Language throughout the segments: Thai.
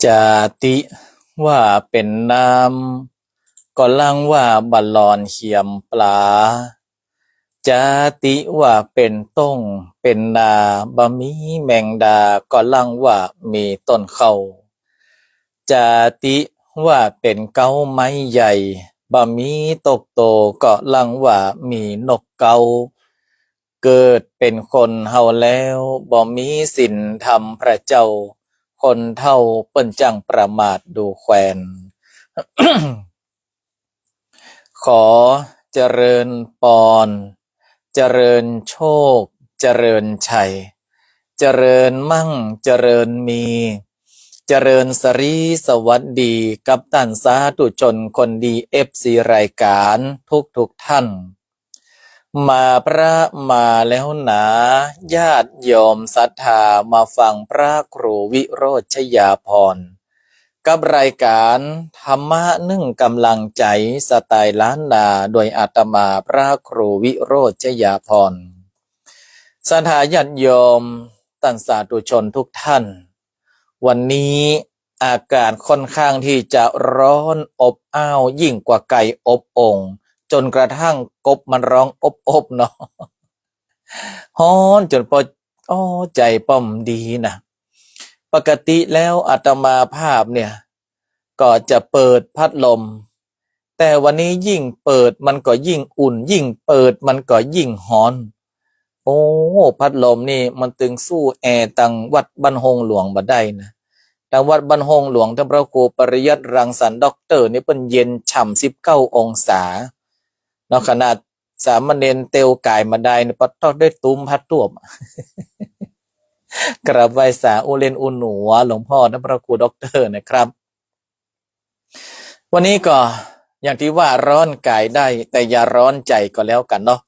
จาติว่าเป็นน้ำก็ลังว่าบัลลอนเขียมปลาจาติว่าเป็นต้งเป็นนาบะมีแมงดาก็ลังว่ามีต้นเข้าจาติว่าเป็นเก้าไม้ใหญ่บะมีตกโตก็ลังว่ามีนกเกาเกิดเป็นคนเฮาแล้วบ่มีศีลธรรมพระเจ้าคนเท่าเปิ้นจังประมาทดูแควน ขอเจริญปอนเจริญโชคเจริญชัยเจริญมั่งเจริญมีเจริญสรีสวัสดีกับท่านสาธุชนคนดีFCรายการทุกท่านมาพระมาแล้วหนาญาติโยมศรัทธามาฟังพระครูวิโรจน์ชยาภรณ์กับรายการธรรมะนึ่งกำลังใจสไตล์ล้านนาโดยอาตมาพระครูวิโรจน์ชยาภรณ์ศรัทธาญาติโยมท่านสาธุชนทุกท่านวันนี้อากาศค่อนข้างที่จะร้อนอบอ้าวยิ่งกว่าไก่อบโอ่งจนกระทั่งกบมันร้องอบเนาะฮ้อนจนพอใจป้อมดีนะปกติแล้วอาตมาภาพเนี่ยก็จะเปิดพัดลมแต่วันนี้ยิ่งเปิดมันก็ยิ่งอุ่นยิ่งเปิดมันก็ยิ่งร้อนพัดลมนี่มันตึงสู้แอร์ตังวัดบ้านหงหลวงบ่ได้นะทางวัดบ้านหงหลวงท่านพระครูปริยัติรังสรรค์ด็อกเตอร์นี่เป็นเย็นฉ่ำ19องศาเนาะขนาดสามเณรเตียวกายมาได้นี่ปะทอดได้ตุ้มพัดท่วม กราบไหว้สาอุเลนอุหนัวหลวงพ่อท่านพระครูด็อกเตอร์นะครับวันนี้ก็อย่างที่ว่าร้อนกายได้แต่อย่าร้อนใจก็แล้วกันเนาะ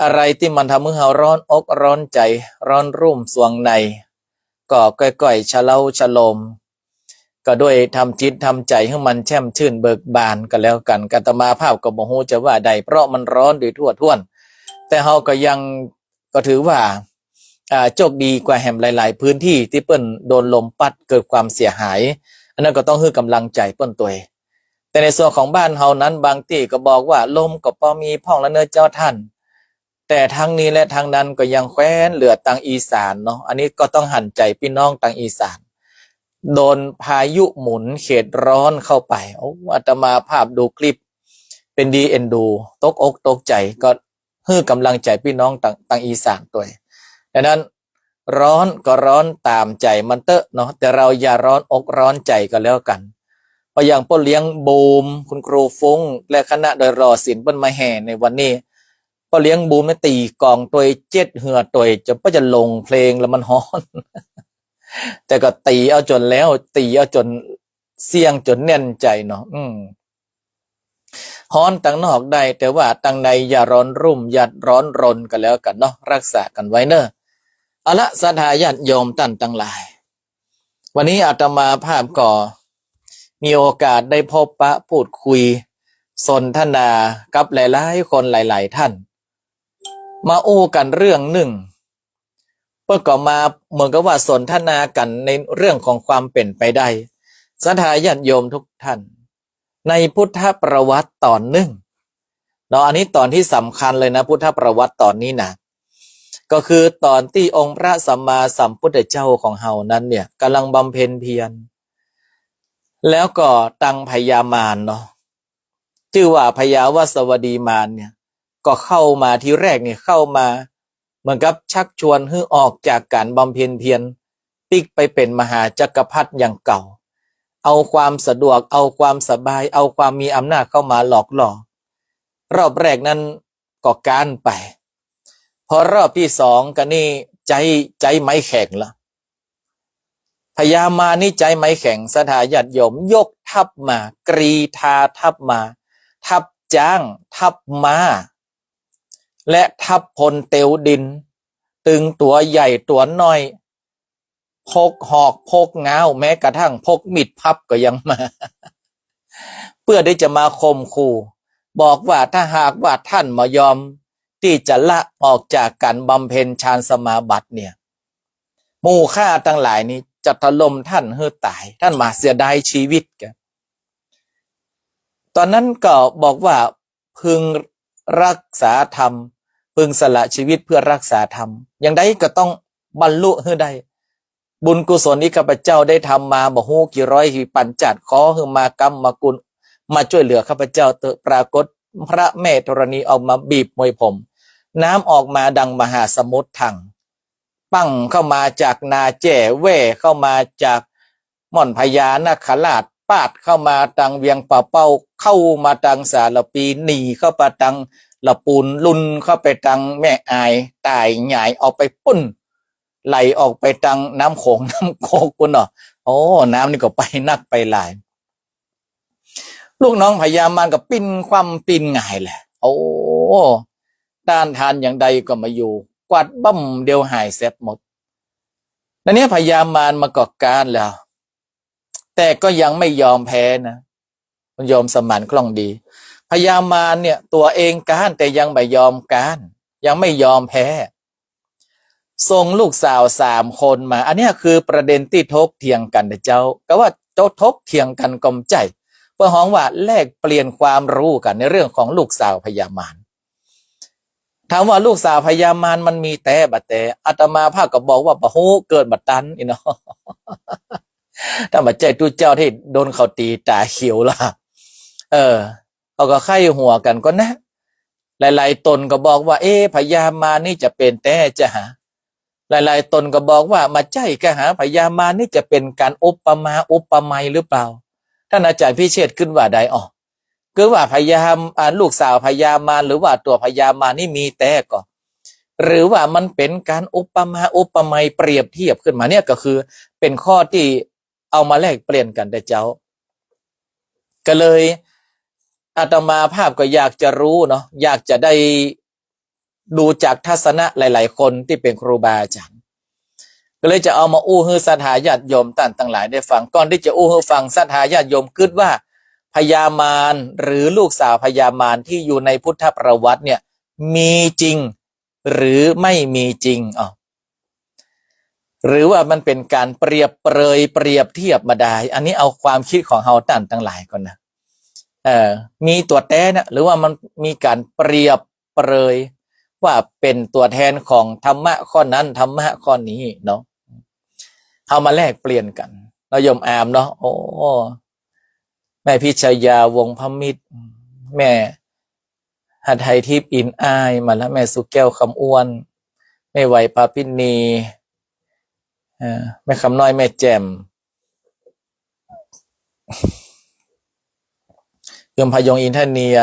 อะไรที่มันทำให้เราร้อนอกร้อนใจร้อนรุ่มสวงในก็ก่อยๆชะเล่าชะลมก็ด้วยทำจิตทำใจให้มันแช่มชื่นเบิกบานกันแล้วกันอาตมาภาพก็บ่ฮู้จะว่าใดเพราะมันร้อนโดยทั่วท่วนแต่เฮาก็ยังก็ถือว่าโชคดีกว่าแห่มหลายๆพื้นที่ที่เปิ้นโดนลมพัดเกิดความเสียหายอันนั้นก็ต้องให้กำลังใจเปิ้นตัวแต่ในส่วนของบ้านเฮานั้นบางที่ก็บอกว่าลมก็พอมีพ่องละเนอเจ้าท่านแต่ทั้งนี้และทั้งนั้นก็ยังแคว้นเหลือตังอีสานเนาะอันนี้ก็ต้องหั่นใจพี่น้องตังอีสานโดนพายุหมุนเขตร้อนเข้าไปอาตมาภาพดูคลิปเป็นดีเอ็นดูตกอกตกใจก็ให้กำลังใจพี่น้องตังอีสานตัวดังนั้นร้อนก็ร้อนตามใจมันเตอะเนาะแต่เราอย่าร้อนอกร้อนใจก็แล้วกันเพราะอย่างพ่อเลี้ยงบูมคุณครูฟุ้งและคณะโดยรอศิลป์เปิ้นมาแห่ในวันนี้พ่อเลี้ยงบูมตีกองตัวเจ็ดเหือตัวจะลงเพลงแล้วมันฮ้อน แต่ก็ตีเอาจนแล้วตีเอาจนเสี่ยงจนแน่นใจเนาะฮ้อนตั้งนอกได้แต่ว่าตั้งในอย่าร้อนรุ่มอย่าร้อนรนกันแล้วกันเนาะรักษากันไว้เนอะเอาละศรัทธาญาติโยมท่านทั้งหลายวันนี้อาตมาภาพก็มีโอกาสได้พบปะพูดคุยสนทนากับหลายๆคนหลายๆท่านมาโอ้กันเรื่องหนึ่งเพื่อก็มาเหมือนกับว่าสนทนากันในเรื่องของความเป็นไปได้ศรัทธาญาติโยมทุกท่านในพุทธประวัติตอนหนึ่งเนาะอันนี้ตอนที่สำคัญเลยนะพุทธประวัติตอนนี้นะก็คือตอนที่องค์พระสัมมาสัมพุทธเจ้าของเฮานั้นเนี่ยกำลังบำเพ็ญเพียรแล้วก็ตั้งพญามารเนาะชื่อว่าพญาวสวดีมารเนี่ยก็เข้ามาที่แรกเนี่ยเข้ามาเหมือนกับชักชวนให้ออกจากการบำเพ็ญเพียรปิ๊กไปเป็นมหาจักรพรรดิอย่างเก่าเอาความสะดวกเอาความสบายเอาความมีอำนาจเข้ามาหลอกล่อรอบแรกนั้นก็การไปพอรอบที่สองก็นี่ใจไม้แข็งละพญามานี่ใจไม้แข็งศรัทธาญาติโยมยกทัพมากรีธาทัพมาทัพจ้างทัพม้าและทัพพลเตียวดินตึงตัวใหญ่ตัวน้อยพกหอกพกง้าวแม้กระทั่งพกมีดพับก็ยังมา เพื่อที่จะมาข่มขู่บอกว่าถ้าหากว่าท่านมายอมที่จะละออกจากการบำเพ็ญฌานสมาบัติเนี่ยหมู่ข้าทั้งหลายนี้ จะถล่มท่านให้ตายท่านมาเสียดายชีวิตแกตอนนั้นก็บอกว่าพึงรักษาธรรมพึงสละชีวิตเพื่อรักษาธรรมอย่างใดก็ต้องบรรลุให้ได้บุญกุศลที่ข้าพเจ้าได้ทำมาบ่ฮู้กี่ร้อยกี่ปันจัดขอให้มากรรมมากุลมาช่วยเหลือข้าพเจ้าเถอะปรากฏพระแม่ธรณีออกมาบีบมวยผมน้ำออกมาดังมหาสมุทรถังปั้งเข้ามาจากนาแจ่แว่เข้ามาจากม่อนพญานาคราชปาดเข้ามาตังเวียงป่าเป้าเข้ามาตังสารปีหนีเข้าไปตังละปูนลุนเข้าไปตังแม่อายตายหงายออกไปปุ้นไหลออกไปตังน้ำโขงน้ำโคกุนเนาะโอ้น้ำนี่ก็ไปนักไปหลายลูกน้องพญามารก็ปิ้นความปิ้นหงายแหละโอ้ต้านทานอย่างใดก็มาอยู่กวาดบั้มเดียวหายเสร็จหมดแล้วนี้พญามารมาก่อการแล้วแต่ก็ยังไม่ยอมแพ้นะมันยอมสมานคล่องดีพญามารเนี่ยตัวเองการแต่ยังไม่ยอมการยังไม่ยอมแพ้ส่งลูกสาว3 คนมาอันนี้คือประเด็นที่ทบเถียงกันนะเจ้าก็ว่าเจ้าทบเถียงกันกลมใจเพื่อห้องว่าแลกเปลี่ยนความรู้กันในเรื่องของลูกสาวพญามารถามว่าลูกสาวพญามารมันมีแต่บัดแต่อาตมาภาคก็บอกว่าปะฮู้เกิดบัดตันอีเนาะถ้ามาใจตู้เจ้าที่โดนเขาตีตาเขียวล่ะเขาก็ไข้หัวกันก็นะหลายๆตนก็บอกว่าพญามารนี่จะเป็นแต่จะหาหลายๆตนก็บอกว่ามาใจกะหาพญามารนี่จะเป็นการอุปมาอุปไมยหรือเปล่าท่านอาจารย์พิเชษฐ์ขึ้นว่าใดคือว่าพญามลูกสาวพญามารหรือว่าตัวพญามารนี่มีแต่ก็หรือว่ามันเป็นการอุปมาอุปไมยเปรียบเทียบขึ้นมาเนี่ยก็คือเป็นข้อที่เอามาแลกเปลี่ยนกันแต่เจ้าก็เลยอาตมาภาพก็อยากจะรู้เนาะอยากจะได้ดูจากทัศนะหลายๆคนที่เป็นครูบาอาจารย์ก็เลยจะเอามาอู้ฮือศรัทธาญาติโยมต่างหลายได้ฟังก่อนที่จะอู้ฮือฟังศรัทธาญาติโยมคิดว่าพญามารหรือลูกสาวพญามารที่อยู่ในพุทธประวัติเนี่ยมีจริงหรือไม่มีจริงหรือว่ามันเป็นการเปรียบเปรยเปรียบเทียบมาได้อันนี้เอาความคิดของเฮาต่างหลายก่อนนะมีตัวแท้นะหรือว่ามันมีการเปรียบเปรยว่าเป็นตัวแทนของธรรมะข้อนั้นธรรมะข้อนี้เนาะเอามาแลกเปลี่ยนกันเรายมอามเนาะโอ้แม่พิชยาวงพมิตรแม่หทัยทิพย์อินอ้ายมาแล้วแม่สุแก้วคำอ้วนแม่ไหวปาพินีแม่คำน้อยแม่แจ่มยมพยงอินทเนีย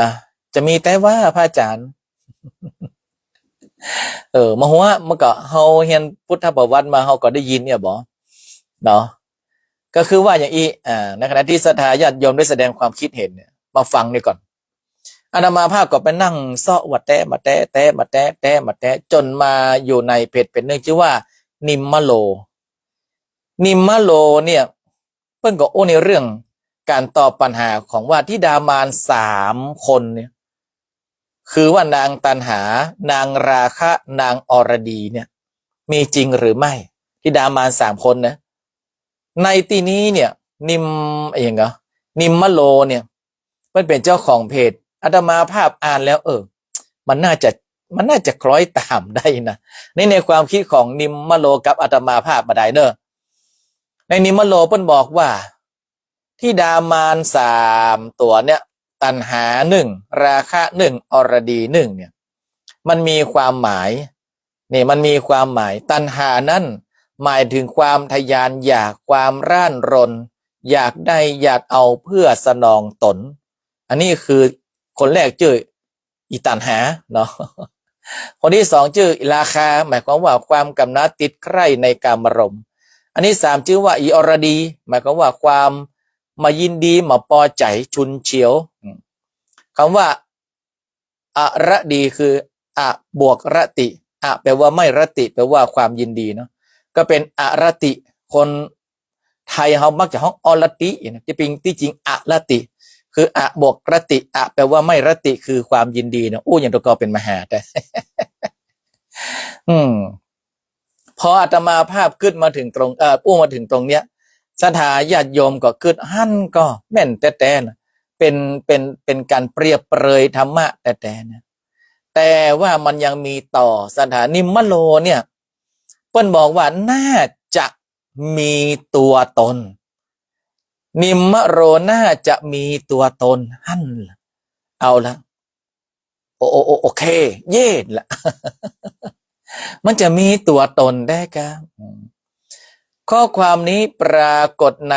จะมีแต่ว่าพระอาจารย์มาหัวเมื่อก่อนเฮาเรียนพุทธประวัติมาเฮาก็ได้ยินเนี่ยบ่เนาะก็คือว่าอย่างในขณะที่ศรัทธาญาติโยมได้แสดงความคิดเห็นเนี่ยมาฟังนี่ก่อนอาตมาภาพก็ไปนั่งเสาะวัดแตะมาแตะแตะมาแตะแตะมาแตะจนมาอยู่ในเพจเป็นเรื่องชื่อว่านิมมโลเนี่ยเพิ่นก็โอ้ในเรื่องการตอบปัญหาของว่าที่ดามาร3 คนเนี่ยคือว่านางตันหานางราคะนางอรดีเนี่ยมีจริงหรือไม่ที่ดามาร3 คนนะในที่นี้เนี่ยนิมมโลเนี่ยมันเป็นเจ้าของเพจอาตมาภาพอ่านแล้วมันน่าจะคล้อยตามได้นะในความคิดของนิมมโลกับอาตมาภาพมาได้เนอะในนิมมโลเพิ่นบอกว่าที่ดามาร3 ตัวเนี่ยตัณหา1ราคะ1อรดี1เนี่ยมันมีความหมายมันมีความหมายตัณหานั้นหมายถึงความทยานอยากความร่านรนอยากได้อยากเอาเพื่อสนองตนอันนี้คือคนแรกชื่ออิตัณหาเนาะคนที่2ชื่อราคาหมายความว่าความกำหนัดติดใคร่ในกามารมณ์อันที่3ชื่อว่าอิอรดีหมายความว่าความมายินดีมาพอใจชุนเฉียวคำว่าอรดีคือบวกรติแปลว่าไม่รติแปลว่าความยินดีเนาะก็เป็นอรติคนไทยเขามักจะห้องอรติที่จริงอรติคือบวกรติแปลว่าไม่รติคือความยินดีเนาะอย่างตัวก็เป็นมหาแต่ พออาตมาภาพขึ้นมาถึงตรงอู้มาถึงตรงเนี้ยศรัทธาญาติโยมก็ขึ้นหั่นก็แม่นแต่นะเป็นการเปรียบเปรยธรรมะแต่นะแต่ว่ามันยังมีต่อศรัทธานิมมโลเนี่ยเปิ้นบอกว่าน่าจะมีตัวตนนิมมโรน่าจะมีตัวตนหั่นเอาละโอเคเย่ละ มันจะมีตัวตนได้ครับข้อความนี้ปรากฏใน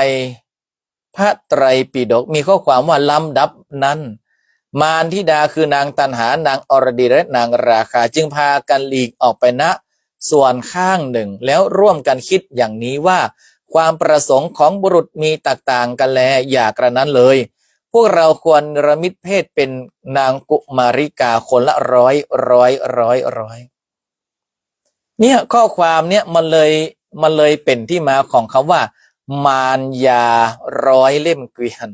พระไตรปิฎกมีข้อความว่าลำดับนั้นมารธิดาคือนางตันหานางอรดีและนางราคาจึงพากันหลีกออกไปณส่วนข้างหนึ่งแล้วร่วมกันคิดอย่างนี้ว่าความประสงค์ของบุรุษมีแตกต่างกันแลอย่ากระนั้นเลยพวกเราควรระมิตเพศเป็นนางกุมาริกาคนละร้อยเนี่ยข้อความเนี่ยมันเลยเป็นที่มาของคำว่ามารยาร้อยเล่มเกวียน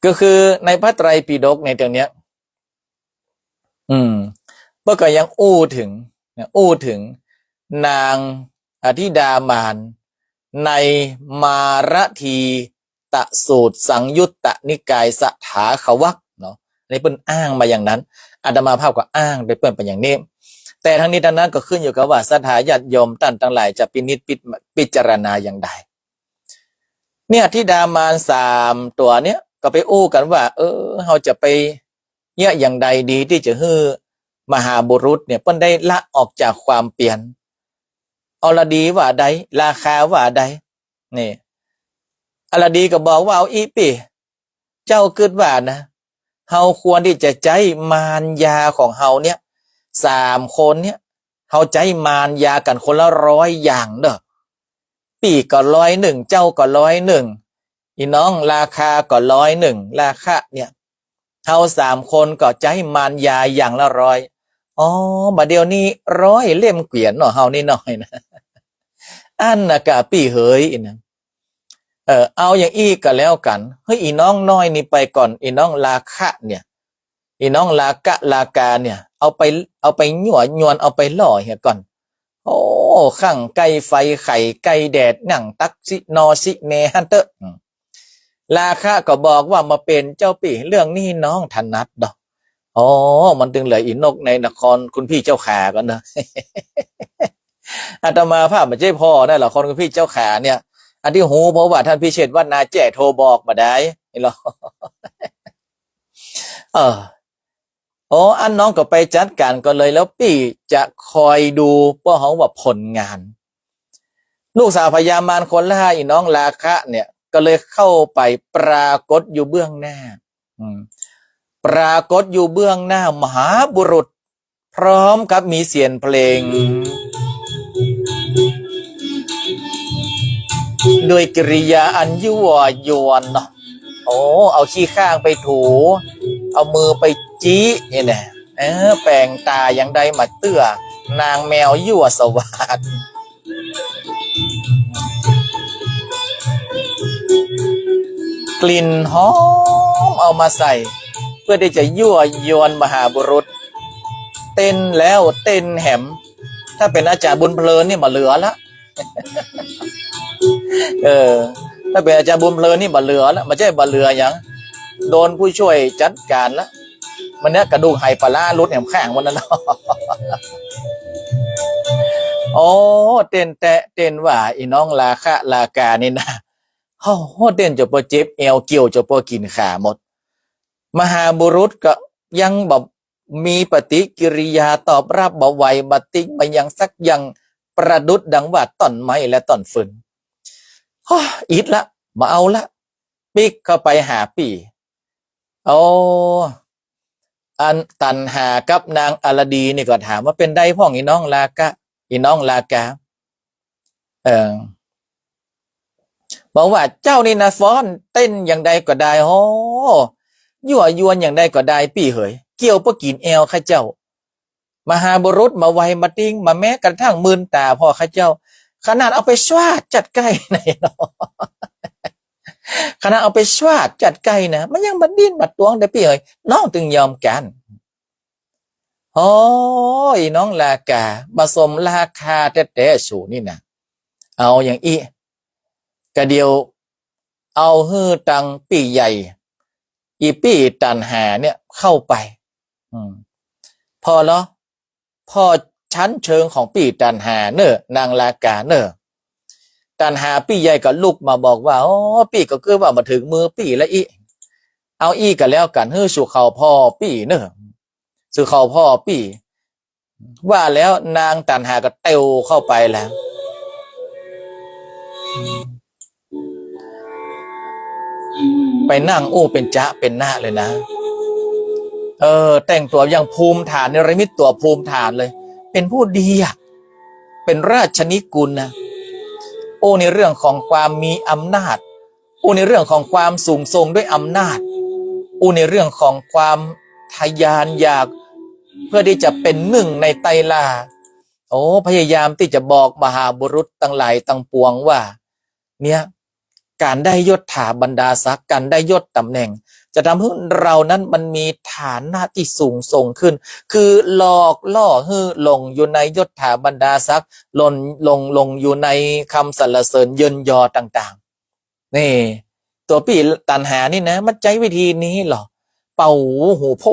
ก็คือในพระไตรปิฎกในตรงเนี้ยเพื่อก็ยังอู้ถึงนางอธิดามารในมารทีตสูตรสังยุตตนิกายสถาขวักเนาะอันนี้เปิ้นอ้างมาอย่างนั้นอาตมาภาพก็อ้างไปเปิ้นเป็นอย่างนี้แต่ทั้งนี้ทั้งนั้นก็ขึ้นอยู่กับว่าศรัทธาญาติโยมท่านทั้งหลายจะพิจารณาอย่างใดเนี่ยธิดามาร3ตัวเนี้ยก็ไปอู้กันว่าเราจะไปเนี่ยอย่างใดดีที่จะให้มหาบุรุษเนี่ยเปิ้นได้ละออกจากความเปลี่ยนอรดีว่าใดราคาว่าใดนี่อรดีก็บอกว่าเอาอีปีเจ้าคิดว่านะเฮาควรที่จะใจมารยาของเฮาเนี่ย3คนเนี่ยเฮาใจมารยากันคนละ100อย่างเด้อปีก็101เจ้าก็101อีน้องราคาก็101ราคาเนี่ยเฮา3คนก็ใจมารยาอย่างละ100บัดเดี๋ยวนี้100เล่มเกวียนเนาะเฮานี่น้อยนะอันน่ะกะปีเฮยนะเอาอย่างอี้ก็แล้วกันเฮ้ยอีน้องน้อยนี่ไปก่อนอีน้องราคะเนี่ยอีน้องลากาเนี่ยเอาไปหยั่วยวนเอาไปล่อเหียก่อนข้างไก่ไฟไข่ไก่แดดหนังตักซินอซิเนฮันเตอร์ราคะก็บอกว่ามาเป็นเจ้าปี่เรื่องนี้น้องถนัดดอกมันถึงเหลืออีนกในนครคุณพี่เจ้าขากันนะอาตมาภาพมันใช่พ่อนะละครคุณพี่เจ้าขาเนี่ยอันที่หูเพราะว่าท่านพิเชษวัดนาแจ้โทรบอกมาได้เหรออันน้องก็ไปจัดการก็เลยแล้วปี่จะคอยดูเพราะเขาว่าผลงานลูกสาวพญามารคนละอีน้องราคะเนี่ยก็เลยเข้าไปปรากฏอยู่เบื้องหน้าปรากฏอยู่เบื้องหน้ามหาบุรุษพร้อมกับมีเสียงเพลงโดยกิริยาอันยั่วยวนเนาะเอาขี้ข้างไปถูเอามือไปจี้เนี่ยแปลงตาอย่างใดมาเตื้อนางแมวยั่วสวัสดกลิ่นหอมเอามาใส่เพื่อที่จะยั่วยวนมหาบุรุษเต้นแล้วเต้นแหมถ้าเป็นอาจารย์บุญเพลินนี่มาเหลือละถ้าเป็นอาจารย์บุญเพลินนี่มาเหลือแล้วมาใช่มาเหลืออย่างโดนผู้ช่วยจัดการแล้วมันเนี้ยกระดูกไฮปลาลุดแหมข้างวันนั้นเต้นว่าอีน้องลากานี่นะเต้นจะพอเจ็บเอวเกี่ยวจะพอกินขาหมดมหาบุรุษก็ยังแบบมีปฏิกิริยาตอบรับบ่ไหวบัติงมายังสักยังประดุดดังว่าต้นไม้และต้นฟืนอิดละมาเอาละปิกเข้าไปหาปี่อันตันหากับนางอลดีนี่ก็ถามว่าเป็นได้พ่องอีน้องลากาบอกว่าเจ้านี่นะฟ้อนเต้นอย่างใดก็ได้ยั่วยวนอย่างใดก็ได้ปี่เหยเกี่ยวปะกินแอวข้าเจ้ามหาบุรุษมาไวมาติ้งมาแม้กระทั่งมืนตาพ่อข้าเจ้าขนาดเอาไปชวาดจัดใกล้ไหนเนาะขณะเอาไปชวาดจัดไก่นะมันยังบัดดิ้นบัดตวงได้พี่เอ๋ยน้องตึงยอมกัน อ๋ออีน้องลากาผสมราคาแต่สูนี่นะเอาอย่างอีกะเดียวเอาฮื้อตังปี่ใหญ่อีปี่ตันหาเนี่ยเข้าไปอืมพอแล้วพอชั้นเชิงของปี่ตันหาเนอะนางลากาเนอะตันหาปี่ใหญ่ก็ลุกมาบอกว่าอ๋อปี่ก็คือว่ามาถึงมือปี่แล้วอีเอาอีกันแล้วกันฮื้อสู่เขาพ่อปี่เนอะสู่เขาพ่อปี่ว่าแล้วนางตันหาก็เตวเข้าไปแล้วไปนั่งอู้เป็นจ๊ะเป็นหน้าเลยนะแต่งตัวอย่างภูมิฐานในระมิตตัวภูมิฐานเลยเป็นผู้ดีอ่ะเป็นราชนิกุลนะโอ้ในเรื่องของความมีอำนาจโอ้ในเรื่องของความสูงส่งด้วยอำนาจโอ้ในเรื่องของความทะยานอยากเพื่อที่จะเป็นหนึ่งในไตรลาโอ้พยายามที่จะบอกมหาบุรุษตั้งหลายตั้งปวงว่าเนี่ยการได้ยศถาบรรดาศักดิ์การได้ยศตำแหน่งจะทำให้เรานั้นมันมีฐานะที่สูงส่งขึ้นคือหลอกล่อให้ลงอยู่ในยศถาบรรดาศักดิ์ลงอยู่ในคำสรรเสริญเยินยอต่างๆนี่ตัวปี่ตันหานี่นะมันใจวิธีนี้หรอเป่าหูโผ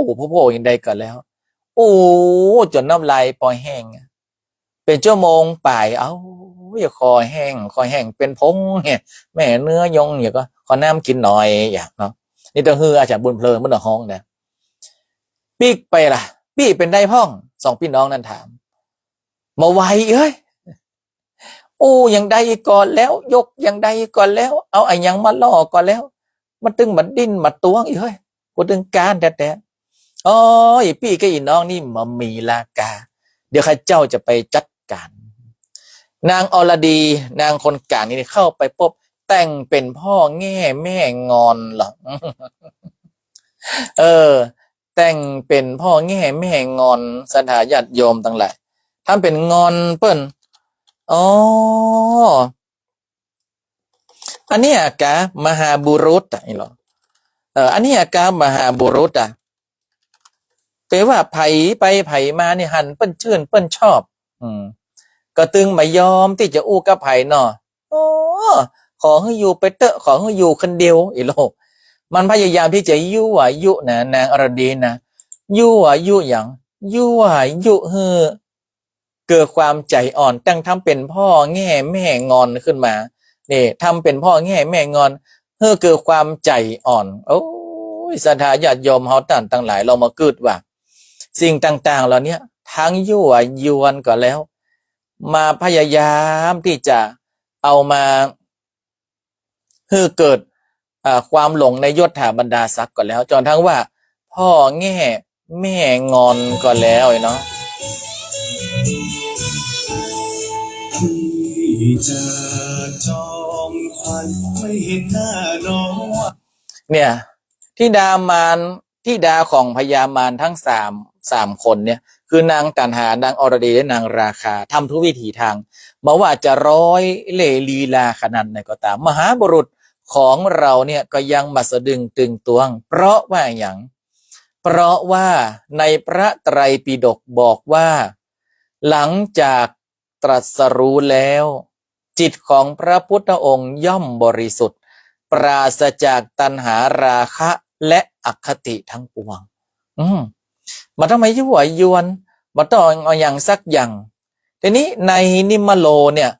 อย่างใดก็แล้วโอ้จนน้ำลายปล่อยแห้งเป็นชั่วโมงป่ายอย่าคอแห้งเป็นพงเนี่ยแม่เนื้อยงอย่าก็ขอน้ำกินหน่อยอย่างเนาะนี่ต้องฮืออาจารย์บุญเพลินเมื่อห้องนะปีกไปล่ะปี้เป็นได้พ่องสองพี่น้องนั้นถามมาไวโอ้ยังได้ก่อนแล้วยกยังได้ก่อนแล้วเอาไอ้ยังมาล่อก่อนแล้วมันตึงมันดิ้นมาตวงกูตึงการแต่อ๋อไอ้ปี้กับอีน้องนี่มามีลากาเดี๋ยวข้าเจ้าจะไปจัดการนางอรดีนางคนกลางนี่เข้าไปพบแต่งเป็นพ่อแง่แม่งอนหรอแต่งเป็นพ่อแง่แม่งอนสถาญาติโยมทั้งหลายทำเป็นงอนเปิ้นอ๋ออันนี้กะมหาบุรุษนี่หรออันนี้กะมหาบุรุษแปลว่าไผไปไผมานี่หันเปิ้นชื่นเปิ้นชอบก็ตึงไม่ยอมที่จะอู้กับไผเนาะโอ้ขอให้อยู่ไปเตอะขอให้อยู่คนเดียวอีโลกมันพยายามที่จะยั่วยุนะนางอรดีนะยั่วยุอย่างยั่วยุเฮือเกิดความใจอ่อนตั้งทำเป็นพ่อแง่แม่งอนขึ้นมานี่ทำเป็นพ่อแง่แม่งอนเฮือเกิดความใจอ่อนโอ้ยศรัทธาญาติโยมเฮาต่างหลายเรามาเกิดว่าสิ่งต่างๆเหล่านี้ทั้งยั่วยวนก็แล้วมาพยายามที่จะเอามาให้เกิดความหลงในยศถาบรรดาศักดิ์ก็แล้วจนทั้งว่าพ่อแง่แม่งอนก็แล้วเนาะที่จะจองควันไม่เห็นหน้าน้องเนี่ยที่ดาของพญามารทั้งสามคนเนี่ยคือนางตันหานางอรดีและนางราคาทำทุกวิถีทางมาว่าจะร้อยเล่ลีลาขนาดไหนก็ตามมหาบุรุษของเราเนี่ยก็ยังมาสะดึงตึงตวงเพราะว่าในพระไตรปิฎกบอกว่าหลังจากตรัสรู้แล้วจิตของพระพุทธองค์ย่อมบริสุทธิ์ปราศจากตัณหาราคะและอคติทั้งปวงมาทำไมยั่วยวนมาต้องเอาอย่างสักอย่างทีนี้ในนิมโลเนี่ย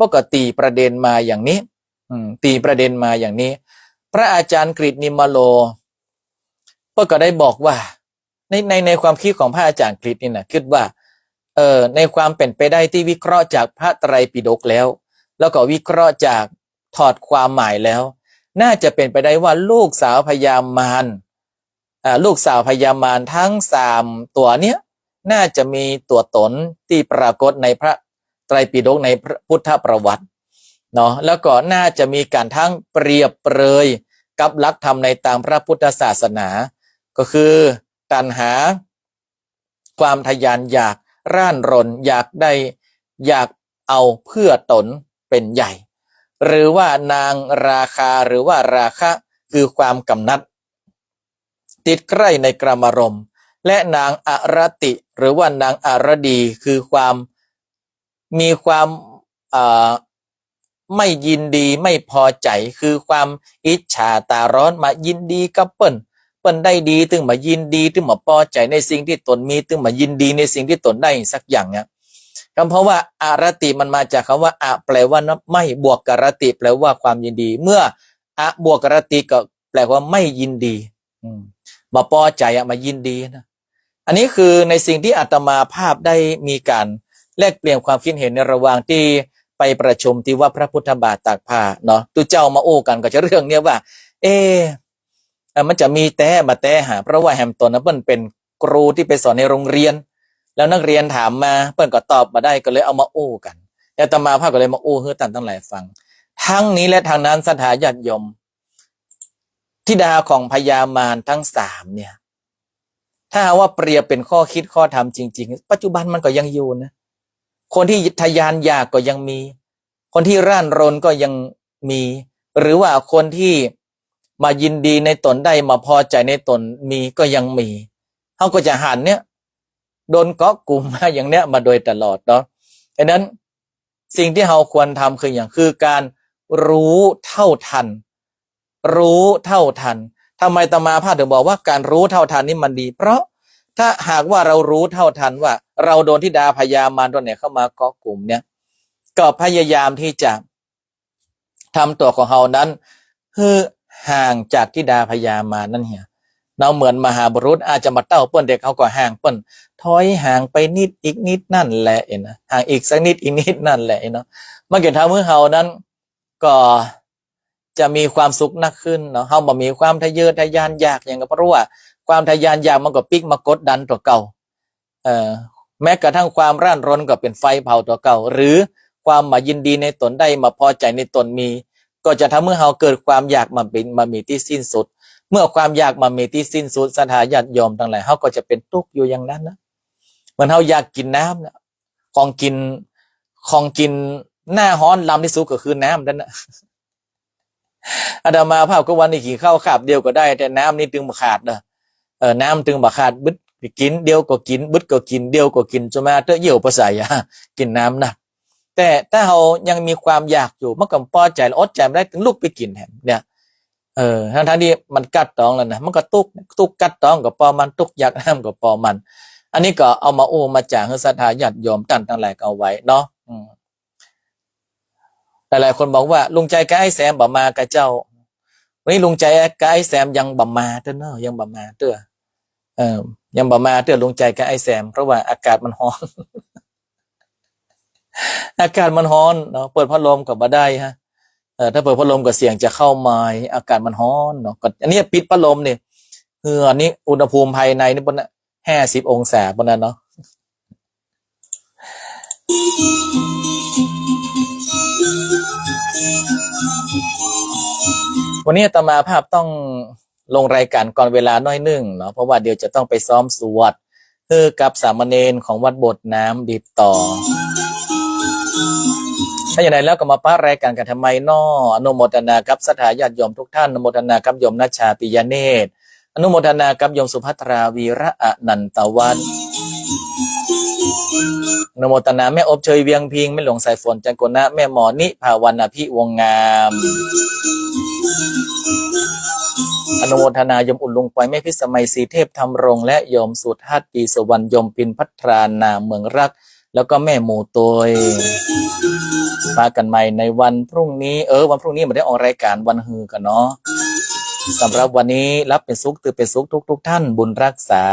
ปกติประเด็นมาอย่างนี้ตีประเด็นมาอย่างนี้พระอาจารย์กฤษนิมโลก็ได้บอกว่าในความคิดของพระอาจารย์กฤษนี่นะคิดว่าในความเป็นไปได้ที่วิเคราะห์จากพระไตรปิฎกแล้วก็วิเคราะห์จากถอดความหมายแล้วน่าจะเป็นไปได้ว่าลูกสาวพญามารทั้ง3ตัวเนี้ยน่าจะมีตัวตนที่ปรากฏในพระไตรปิฎกในพุทธประวัติเนาะแล้วก็น่าจะมีการทั้งเปรียบเปรยกับหลักธรรมในตามพระพุทธศาสนาก็คือตัณหาความทยานอยากร่านรนอยากเอาเพื่อตนเป็นใหญ่หรือว่านางราคาหรือว่าราคะคือความกำนัดติดใกล้ในกามารมณ์ และนางอรติหรือว่านางอรดีคือความมีความไม่ยินดีไม่พอใจคือความอิจฉาตาร้อนมายินดีกับเปิ้นได้ดีถึงมายินดีถึงมาพอใจในสิ่งที่ตนมีถึงมายินดีในสิ่งที่ตนได้สักอย่างเนี่ยก็เพราะว่าอารติมันมาจากคำว่าอะแปลว่าไม่บวกกรติแปลว่าความยินดีเมื่ออะบวกกรติก็แปลว่าไม่ยินดีมาพอใจมายินดีนะอันนี้คือในสิ่งที่อาตมาภาพได้มีการแลกเปลี่ยนความคิดเห็นในระหว่างที่ไปประชุมที่ว่าพระพุทธบาทตากผ้าเนาะตุเจ้ามาโอ้กันก็จะเรื่องเนี้ยว่ามันจะมีแต่มาแต่หาเพราะว่าแฮมตันนะเปิ้นเป็นครูที่ไปสอนในโรงเรียนแล้วนักเรียนถามมาเปิ้นก็ตอบมาได้ก็เลยเอามาโอ้กันอาตมาภาพก็เลยมาโอ้ให้ท่านทั้งหลายฟังทั้งนี้และทางนั้นศรัทธาญาติโยมธิดาของพญามารทั้งสามเนี่ยถ้าว่าเปรียบเป็นข้อคิดข้อธรรมจริงๆปัจจุบันมันก็ยังอยู่นะคนที่ทยานอยากก็ยังมีคนที่ร่านรนก็ยังมีหรือว่าคนที่มายินดีในตนได้มาพอใจในตนมีก็ยังมีเขาก็จะหันเนี่ยโดนเกาะกลุ่มมาอย่างเนี้ยมาโดยตลอดเนาะดังนั้นสิ่งที่เราควรทำคืออย่างคือการรู้เท่าทันทำไมอาตมาภาพถึงบอกว่าการรู้เท่าทันนี่มันดีเพราะถ้าหากว่าเรารู้เท่าทันว่าเราโดนธิดาพญามารตัวไหนเข้ามาเกาะกลุ่มเนี่ยก็พยายามที่จะทำตัวของเรานั้นคือห่างจากธิดาพญามารนั่นเหียเราเหมือนมหาบุรุษอาจจะมาเต้าเปิ้นเด็กเขาก็ห่างเปิ้นถอยห่างไปนิดอีกนิดนั่นแหละนะห่างอีกสักนิดอีกนิดนั่นแหละเนาะมันเกิดทำให้เรานั้นก็จะมีความสุขนักขึ้นเนาะเฮาบ่มีความทะเยอทะยานอยากอย่างก็เพราะว่าความทะยานอยากมันก็ปิกมากดดันตัวเก่าแม้กระทั่งความร่านรนก็เป็นไฟเผาตัวเก่าหรือความมายินดีในตนได้มาพอใจในตนมีก็จะทำให้เฮาเกิดความอยากมามีที่สิ้นสุดเมื่อความอยากมามีที่สิ้นสุดศรัทธาญาติโยมทั้งหลายเฮาก็จะเป็นทุกข์อยู่อย่างนั้นนะเหมือนเฮาอยากกินน้ำนะของกินหน้าฮ้อนลำที่สุดก็คือน้ำนั่นนะอาตมาภาพก็วันนี้ขี่ข้าวขาบเดียวก็ได้แต่น้ำนี่ตึงบ่ขาดนะน้ำตึงบ่ขาดบึดกินเดียวก็กินบึดก็กินเดียวก็กินจนมาเตอะเหี่ยวประสายกินน้ำนะแต่ถ้าเรายังมีความอยากอยู่มันก็พอใจอดใจไม่ได้ถึงลุกไปกินแหมเนี่ยทั้งที่มันกัดตองแล้วนะมันก็ตุกกัดตองกับปอมันตุกอยากน้ำกับปอมันอันนี้ก็เอามาโอ้มาจากศรัทธาญาติโยมตั้งทั้งหลายก็เอาไว้เนาะหลายๆคนบอกว่าลุงใจกับไอ้แซมบ่มากับเจ้าวันนี้ลุงใจกับไอ้แซมยังบ่มาเด้อเนาะยังบ่มาเด้อยังบ่มาเด้อลุงใจกับไอ้แซมเพราะว่าอากาศมันร้อน อากาศมันร้อนเนาะเปิดพัดลมก็บ่ได้ฮะถ้าเปิดพัดลมก็เสี่ยงจะเข้าไม้อากาศมันร้อนเนาะก็อันนี้ปิดพัดลมนี่อันนี้อุณหภูมิภายในนี่บน50 องศาบนนั้นเนาะวันนี้อาตมาภาพต้องลงรายการก่อนเวลาน้อยนึงเนาะเพราะว่าเดี๋ยวจะต้องไปซ้อมสวดกับสามเณรของวัดโบสถ์น้ำดีต่อถ้าอย่างไรแล้วก็มาป้ารายการกันทำไมน้ออนุโมทนากับศรัทธาญาติโยมทุกท่านอนุโมทนากับโยมนัชชาปิยเนตรอนุโมทนากับโยมสุภัทราวีระอนันตวันอนุโมทนาแม่อบเชยเวียงพิงแม่หลวงสายฝนจันโกนะแม่หมอนิภาวันอภิวงงามอนุโมทนายมอุ่นลุงปอยแม่พิสมัยสีเทพธรรมรงและโยมสุทัศน์ปีสวรรณยมปินพัทรานาเมืองรักแล้วก็แม่หมูตยพากันใหม่ในวันพรุ่งนี้วันพรุ่งนี้มาได้ออกรายการวันฮือกันเนาะสำหรับวันนี้รับเป็นสุขตื่นเป็นสุขทุกท่านบุญรักษา